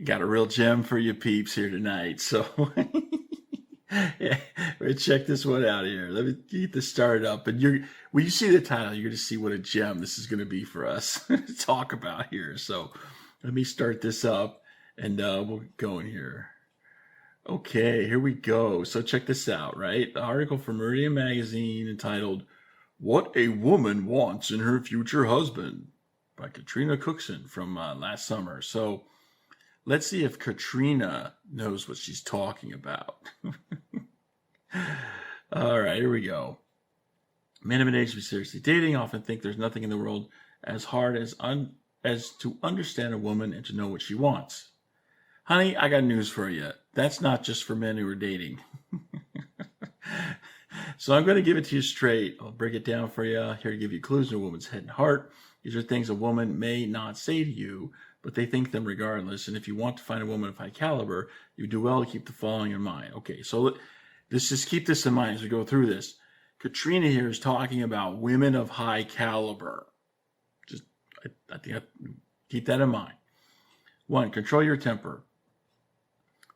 Got a real gem for you peeps here tonight. So yeah, let's check this one out here. Let me get this started up. And when you see the title, you're going to see what a gem this is going to be for us to talk about here. So let me start this up and we'll get going here. Okay, here we go. So check this out, right? The article from Meridian Magazine entitled, "What a Woman Wants in Her Future Husband" by Katrina Cookson from last summer. So let's see if Katrina knows what she's talking about. All right, here we go. Men of an age to be seriously dating often think there's nothing in the world as hard as to understand a woman and to know what she wants. Honey, I got news for you. That's not just for men who are dating. So I'm going to give it to you straight. I'll break it down for you here to give you clues in a woman's head and heart. These are things a woman may not say to you, but they think them regardless. And if you want to find a woman of high caliber, you do well to keep the following in mind. Okay, so let's just keep this in mind as we go through this. Katrina here is talking about women of high caliber. I think keep that in mind. 1, control your temper.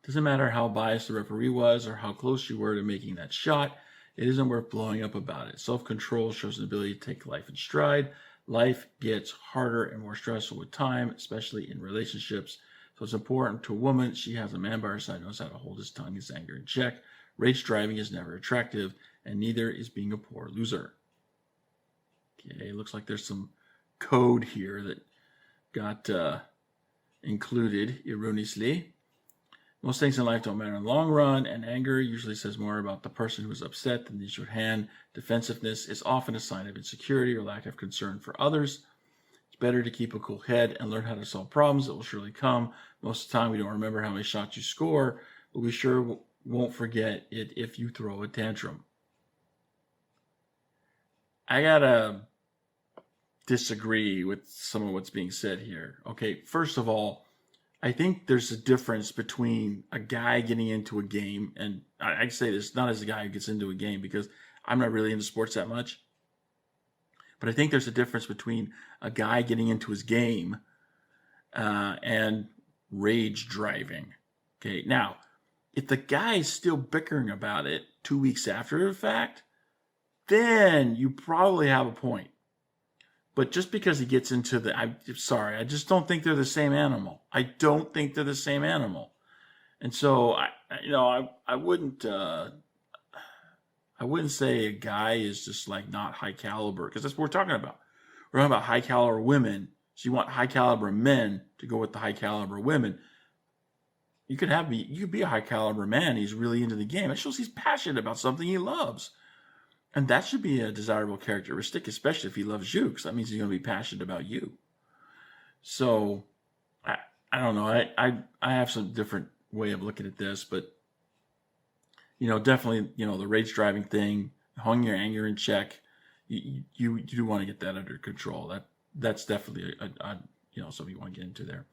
Doesn't matter how biased the referee was or how close you were to making that shot. It isn't worth blowing up about it. Self-control shows an ability to take life in stride. Life gets harder and more stressful with time, especially in relationships. So it's important to a woman. She has a man by her side, knows how to hold his tongue, his anger in check. Rage driving is never attractive, and neither is being a poor loser. Okay, looks like there's some code here that got included erroneously. Most things in life don't matter in the long run, and anger usually says more about the person who is upset than the issue at hand. Defensiveness is often a sign of insecurity or lack of concern for others. It's better to keep a cool head and learn how to solve problems that will surely come. Most of the time, we don't remember how many shots you score, but we sure won't forget it if you throw a tantrum. I gotta disagree with some of what's being said here. Okay, first of all, I think there's a difference between a guy getting into a game, and I say this not as a guy who gets into a game because I'm not really into sports that much, but I think there's a difference between a guy getting into his game and rage driving. Okay, now, if the guy is still bickering about it 2 weeks after the fact, then you probably have a point. But just because he gets into I'm sorry, I just don't think they're the same animal. I don't think they're the same animal. And so I wouldn't say a guy is just like not high caliber, because that's what we're talking about. We're talking about high caliber women. So you want high caliber men to go with the high caliber women. You could be a high caliber man. He's really into the game. It shows he's passionate about something he loves. And that should be a desirable characteristic, especially if he loves you, because that means he's going to be passionate about you. So, I don't know. I have some different way of looking at this, but, definitely, the rage driving thing, holding your anger in check, you do want to get that under control. That's definitely something you want to get into there.